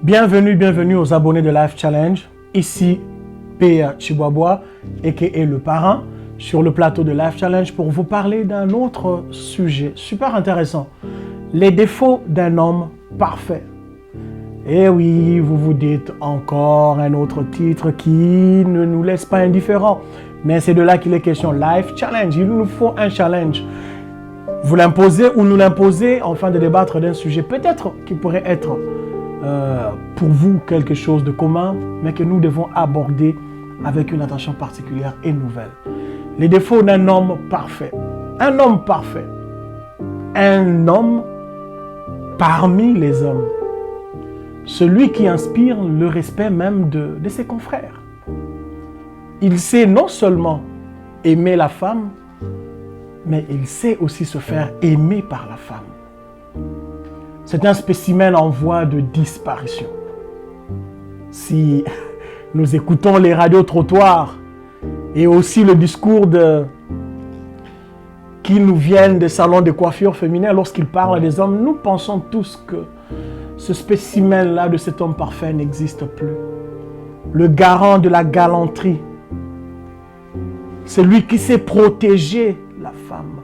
Bienvenue aux abonnés de Life Challenge. Ici, P.A. Chiboaboa, a.k.a. le parrain, sur le plateau de Life Challenge pour vous parler d'un autre sujet super intéressant. Les défauts d'un homme parfait. Et oui, vous vous dites encore un autre titre qui ne nous laisse pas indifférents. Mais c'est de là qu'il est question. Life Challenge, il nous faut un challenge. Vous l'imposez ou nous l'imposez afin de débattre d'un sujet peut-être qui pourrait être pour vous quelque chose de commun, mais que nous devons aborder avec une attention particulière et nouvelle. Les défauts d'un homme parfait. Un homme parfait. Un homme parmi les hommes. Celui qui inspire le respect même de ses confrères. Il sait non seulement aimer la femme, mais il sait aussi se faire aimer par la femme. C'est un spécimen en voie de disparition. Si nous écoutons les radios trottoirs et aussi le discours qui nous viennent des salons de coiffure féminin lorsqu'ils parlent des hommes, nous pensons tous que ce spécimen-là de cet homme parfait n'existe plus. Le garant de la galanterie, celui qui sait protéger la femme.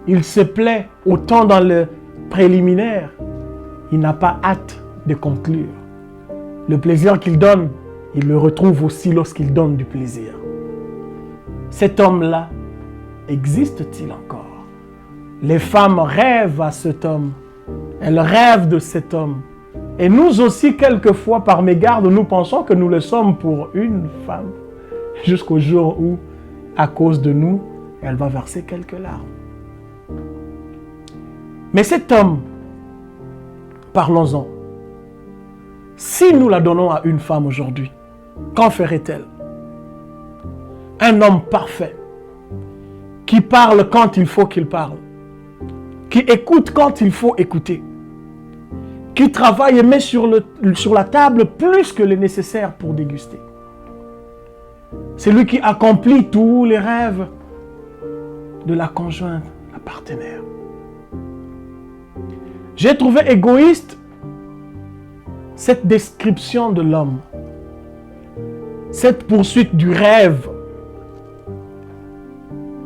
Il se plaît autant dans le préliminaire, il n'a pas hâte de conclure. Le plaisir qu'il donne, il le retrouve aussi lorsqu'il donne du plaisir. Cet homme-là, existe-t-il encore? Les femmes rêvent à cet homme. Elles rêvent de cet homme. Et nous aussi, quelquefois, par mégarde, nous pensons que nous le sommes pour une femme. Jusqu'au jour où, à cause de nous, elle va verser quelques larmes. Mais cet homme, parlons-en. Si nous la donnons à une femme aujourd'hui, qu'en ferait-elle? Un homme parfait, qui parle quand il faut qu'il parle, qui écoute quand il faut écouter, qui travaille et met sur la table plus que le nécessaire pour déguster. C'est lui qui accomplit tous les rêves de la conjointe, la partenaire. J'ai trouvé égoïste cette description de l'homme, cette poursuite du rêve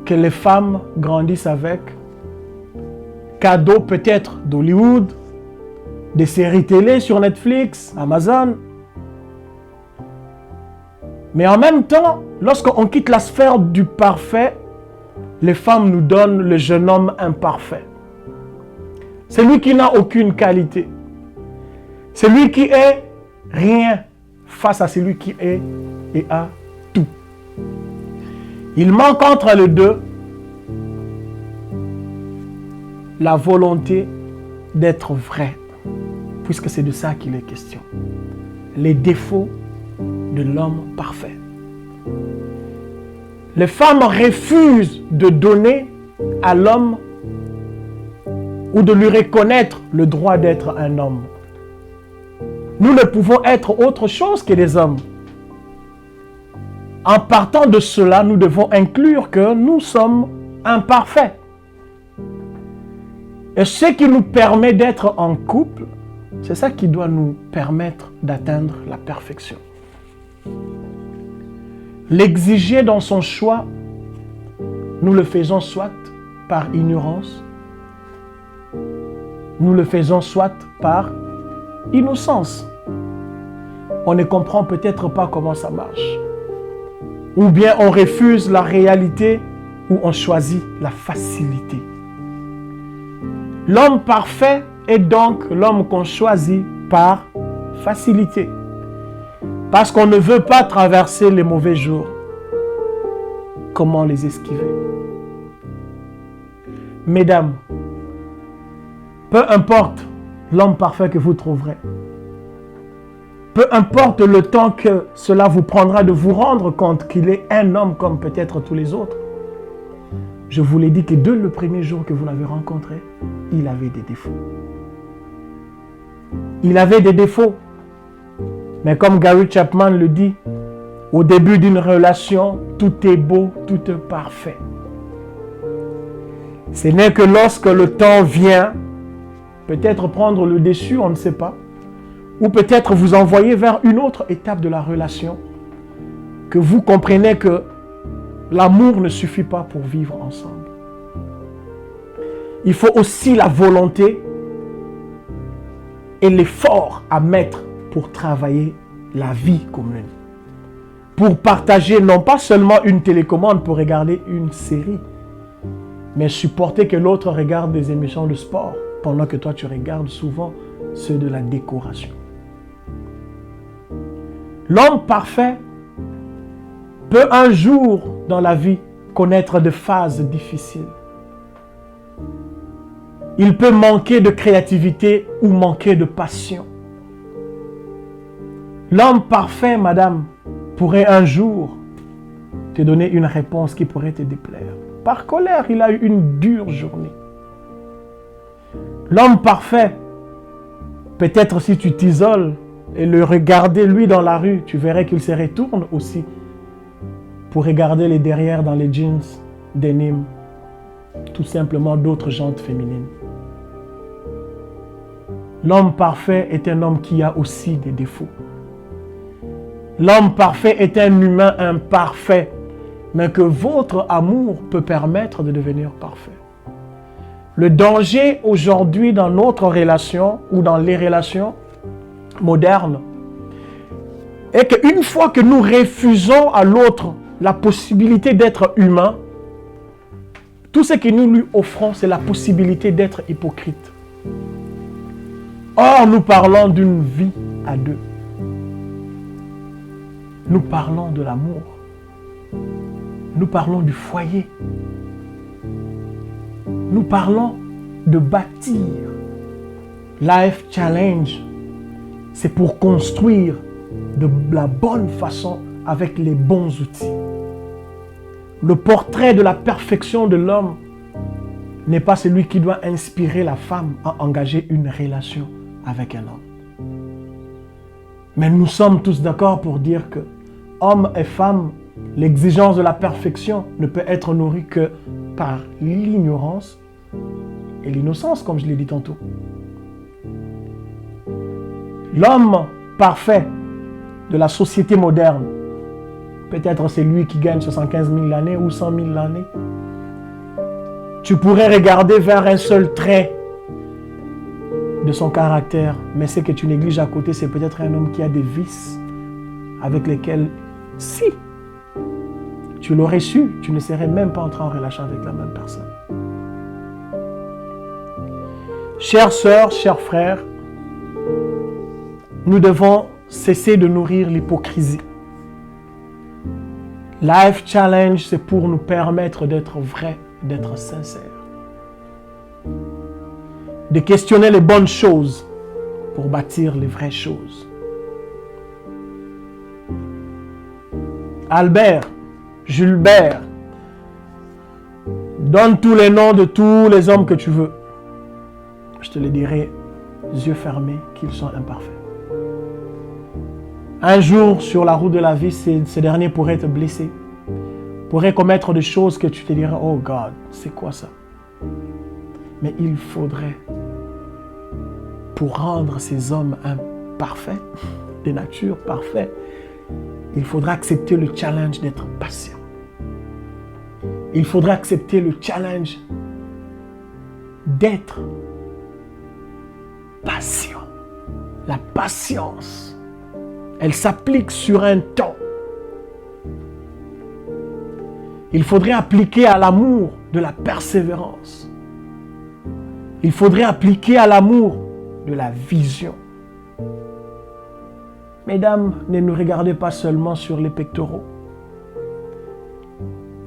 que les femmes grandissent avec, cadeau peut-être d'Hollywood, des séries télé sur Netflix, Amazon. Mais en même temps, lorsqu'on quitte la sphère du parfait, les femmes nous donnent le jeune homme imparfait. C'est lui qui n'a aucune qualité. C'est lui qui est rien face à celui qui est et a tout. Il manque entre les deux la volonté d'être vrai, puisque c'est de ça qu'il est question. Les défauts de l'homme parfait. Les femmes refusent de donner à l'homme ou de lui reconnaître le droit d'être un homme. Nous ne pouvons être autre chose que des hommes. En partant de cela, nous devons inclure que nous sommes imparfaits. Et ce qui nous permet d'être en couple, c'est ça qui doit nous permettre d'atteindre la perfection. L'exiger dans son choix, nous le faisons soit par ignorance, nous le faisons soit par innocence. On ne comprend peut-être pas comment ça marche. Ou bien on refuse la réalité ou on choisit la facilité. L'homme parfait est donc l'homme qu'on choisit par facilité. Parce qu'on ne veut pas traverser les mauvais jours. Comment les esquiver? Mesdames, peu importe l'homme parfait que vous trouverez, peu importe le temps que cela vous prendra de vous rendre compte qu'il est un homme comme peut-être tous les autres, je vous l'ai dit que dès le premier jour que vous l'avez rencontré, il avait des défauts. Il avait des défauts. Mais comme Gary Chapman le dit, au début d'une relation, tout est beau, tout est parfait. Ce n'est que lorsque le temps vient, peut-être prendre le dessus, on ne sait pas, ou peut-être vous envoyer vers une autre étape de la relation, que vous comprenez que l'amour ne suffit pas pour vivre ensemble. Il faut aussi la volonté et l'effort à mettre pour travailler la vie commune. Pour partager non pas seulement une télécommande pour regarder une série, mais supporter que l'autre regarde des émissions de sport pendant que toi tu regardes souvent ceux de la décoration. L'homme parfait peut un jour dans la vie connaître des phases difficiles. Il peut manquer de créativité ou manquer de passion. L'homme parfait, madame, pourrait un jour te donner une réponse qui pourrait te déplaire. Par colère, il a eu une dure journée. L'homme parfait, peut-être si tu t'isoles et le regarder lui dans la rue, tu verrais qu'il se retourne aussi pour regarder les derrières dans les jeans denim, tout simplement d'autres jantes féminines. L'homme parfait est un homme qui a aussi des défauts. L'homme parfait est un humain imparfait, mais que votre amour peut permettre de devenir parfait. Le danger aujourd'hui dans notre relation ou dans les relations modernes est qu'une fois que nous refusons à l'autre la possibilité d'être humain, tout ce que nous lui offrons, c'est la possibilité d'être hypocrite. Or, nous parlons d'une vie à deux. Nous parlons de l'amour. Nous parlons du foyer. Nous parlons de bâtir. Life Challenge, c'est pour construire de la bonne façon avec les bons outils. Le portrait de la perfection de l'homme n'est pas celui qui doit inspirer la femme à engager une relation avec un homme. Mais nous sommes tous d'accord pour dire que hommes et femmes, l'exigence de la perfection ne peut être nourrie que par l'ignorance et l'innocence, comme je l'ai dit tantôt. L'homme parfait de la société moderne, peut-être c'est lui qui gagne 75 000 l'année ou 100 000 l'année. Tu pourrais regarder vers un seul trait de son caractère, mais ce que tu négliges à côté, c'est peut-être un homme qui a des vices avec lesquels, si tu l'aurais su, tu ne serais même pas entré en relation avec la même personne. Chères sœurs, chers frères, nous devons cesser de nourrir l'hypocrisie. Life Challenge, c'est pour nous permettre d'être vrais, d'être sincères. De questionner les bonnes choses pour bâtir les vraies choses. Albert, Julbert, donne tous les noms de tous les hommes que tu veux. Je te les dirai, yeux fermés, qu'ils sont imparfaits. Un jour, sur la route de la vie, ces derniers pourraient te blesser, pourraient commettre des choses que tu te dirais, oh God, c'est quoi ça? Mais il faudrait, pour rendre ces hommes imparfaits, de nature parfaite, il faudra accepter le challenge d'être patient. Il faudra accepter le challenge d'être patient. La patience, elle s'applique sur un temps. Il faudrait appliquer à l'amour de la persévérance. Il faudrait appliquer à l'amour de la vision. Mesdames, ne nous regardez pas seulement sur les pectoraux.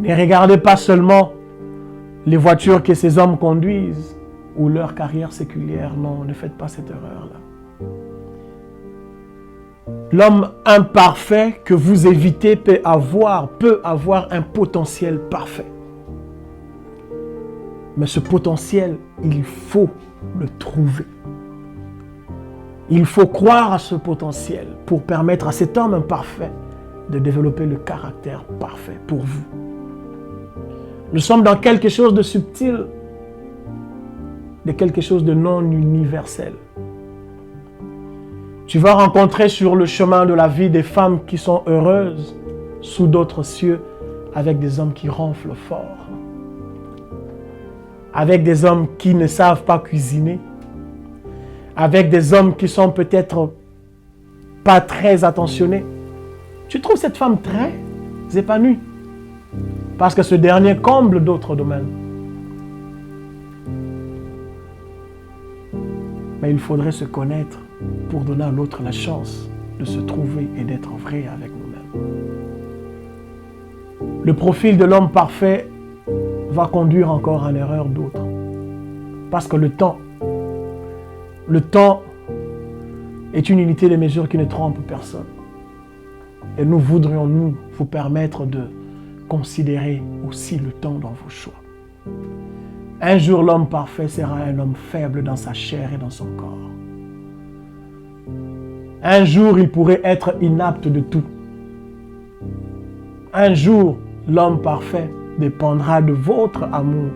Ne regardez pas seulement les voitures que ces hommes conduisent ou leur carrière séculière. Non, ne faites pas cette erreur-là. L'homme imparfait que vous évitez peut avoir un potentiel parfait. Mais ce potentiel, il faut le trouver. Il faut croire à ce potentiel pour permettre à cet homme imparfait de développer le caractère parfait pour vous. Nous sommes dans quelque chose de subtil, de quelque chose de non universel. Tu vas rencontrer sur le chemin de la vie des femmes qui sont heureuses sous d'autres cieux avec des hommes qui ronflent fort. Avec des hommes qui ne savent pas cuisiner. Avec des hommes qui sont peut-être pas très attentionnés. Tu trouves cette femme très épanouie. Parce que ce dernier comble d'autres domaines. Mais il faudrait se connaître pour donner à l'autre la chance de se trouver et d'être vrai avec nous-mêmes. Le profil de l'homme parfait va conduire encore en erreur d'autres. Parce que le temps est une unité de mesure qui ne trompe personne. Et nous voudrions, nous, vous permettre de considérer aussi le temps dans vos choix. Un jour, l'homme parfait sera un homme faible dans sa chair et dans son corps. Un jour, il pourrait être inapte de tout. Un jour, l'homme parfait dépendra de votre amour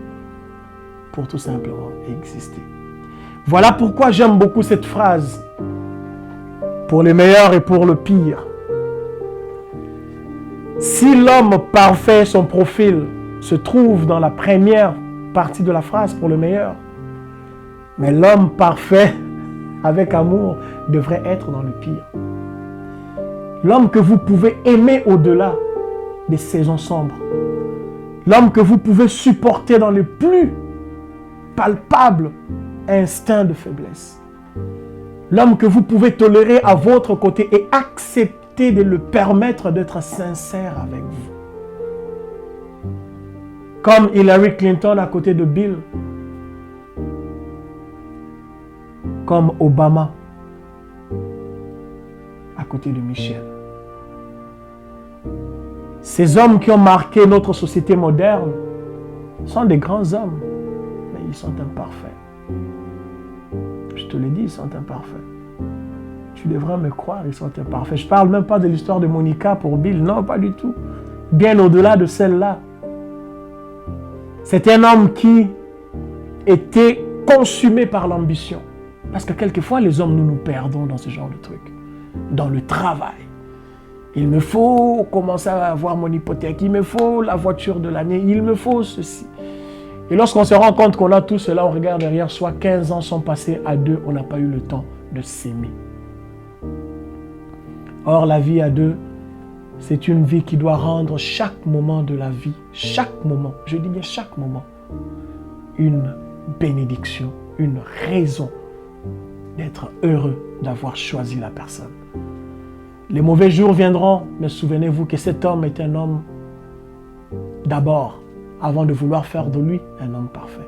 pour tout simplement exister. Voilà pourquoi j'aime beaucoup cette phrase. Pour le meilleur et pour le pire. Si l'homme parfait, son profil, se trouve dans la première partie de la phrase, pour le meilleur, mais l'homme parfait, avec amour, devrait être dans le pire. L'homme que vous pouvez aimer au-delà des saisons sombres. L'homme que vous pouvez supporter dans les plus palpables instincts de faiblesse. L'homme que vous pouvez tolérer à votre côté et accepter de le permettre d'être sincère avec vous. Comme Hillary Clinton à côté de Bill. Comme Obama à côté de Michel. Ces hommes qui ont marqué notre société moderne sont des grands hommes, mais ils sont imparfaits. Je te le dis, ils sont imparfaits. Tu devrais me croire, ils sont imparfaits. Je ne parle même pas de l'histoire de Monica pour Bill, non, pas du tout. Bien au-delà de celle-là. C'est un homme qui était consumé par l'ambition. Parce que quelquefois, les hommes, nous nous perdons dans ce genre de trucs. Dans le travail. Il me faut commencer à avoir mon hypothèque. Il me faut la voiture de l'année. Il me faut ceci. Et lorsqu'on se rend compte qu'on a tout cela, on regarde derrière soi. 15 ans sont passés à deux. On n'a pas eu le temps de s'aimer. Or, la vie à deux, c'est une vie qui doit rendre chaque moment de la vie, chaque moment, je dis bien chaque moment, une bénédiction, une raison d'être heureux d'avoir choisi la personne. Les mauvais jours viendront, mais souvenez-vous que cet homme est un homme d'abord, avant de vouloir faire de lui un homme parfait.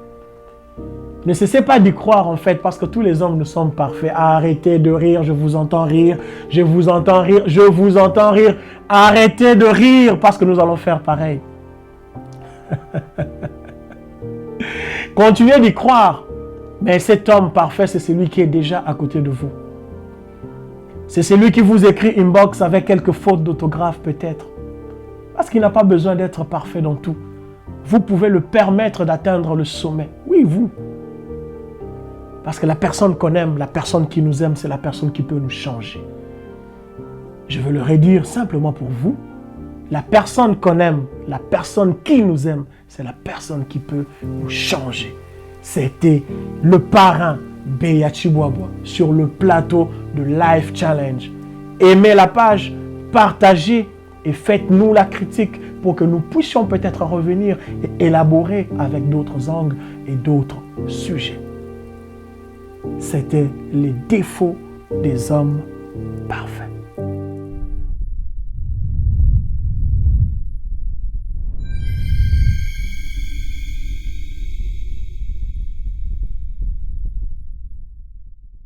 Ne cessez pas d'y croire en fait, parce que tous les hommes ne sont parfaits. Arrêtez de rire, je vous entends rire, je vous entends rire, je vous entends rire. Arrêtez de rire, parce que nous allons faire pareil. Continuez d'y croire. Mais cet homme parfait, c'est celui qui est déjà à côté de vous. C'est celui qui vous écrit inbox avec quelques fautes d'orthographe peut-être. Parce qu'il n'a pas besoin d'être parfait dans tout. Vous pouvez le permettre d'atteindre le sommet. Oui, vous. Parce que la personne qu'on aime, la personne qui nous aime, c'est la personne qui peut nous changer. Je veux le redire simplement pour vous. La personne qu'on aime, la personne qui nous aime, c'est la personne qui peut nous changer. C'était le parrain Béa Chiboabwa sur le plateau de Life Challenge. Aimez la page, partagez et faites-nous la critique pour que nous puissions peut-être revenir et élaborer avec d'autres angles et d'autres sujets. C'était les défauts des hommes parfaits.